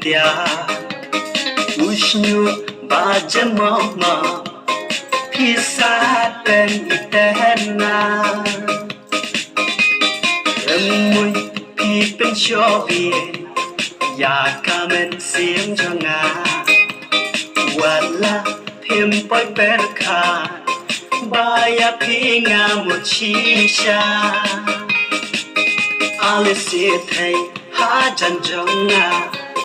dia Usnu bajamama Pisa dan itena Remui piเป็นชอบีอยากกามันเสียงจงาวันละเพียมปอยเปรคาบายาพีงามุชีชาอาเลเสียไทยหาจันจงา